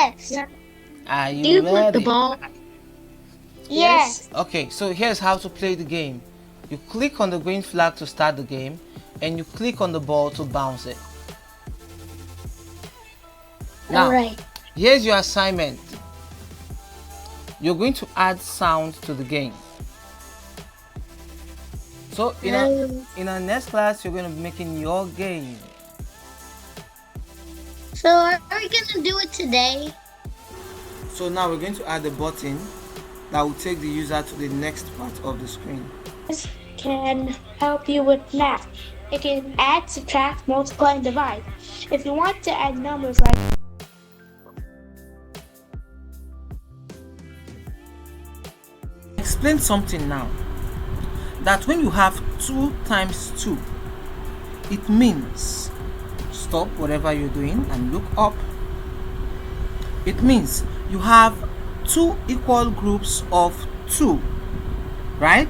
Yes. Are Do you you put the ready? ball? Yes. Okay, so here's how to play the game. You click on the green flag to start the game, and you click on the ball to bounce it. Now, Alright. here's your assignment. You're going to add sound to the game. So in our next class, you're going to be making your game. So are we gonna do it today? So now we're going to add a button that will take the user to the next part of the screen. This can help you with math. It can add, subtract, multiply, and divide. If you want to add numbers like Explain something now. That when you have 2 times 2, it means stop whatever you're doing and look up. It means you have 2 equal groups of 2, right?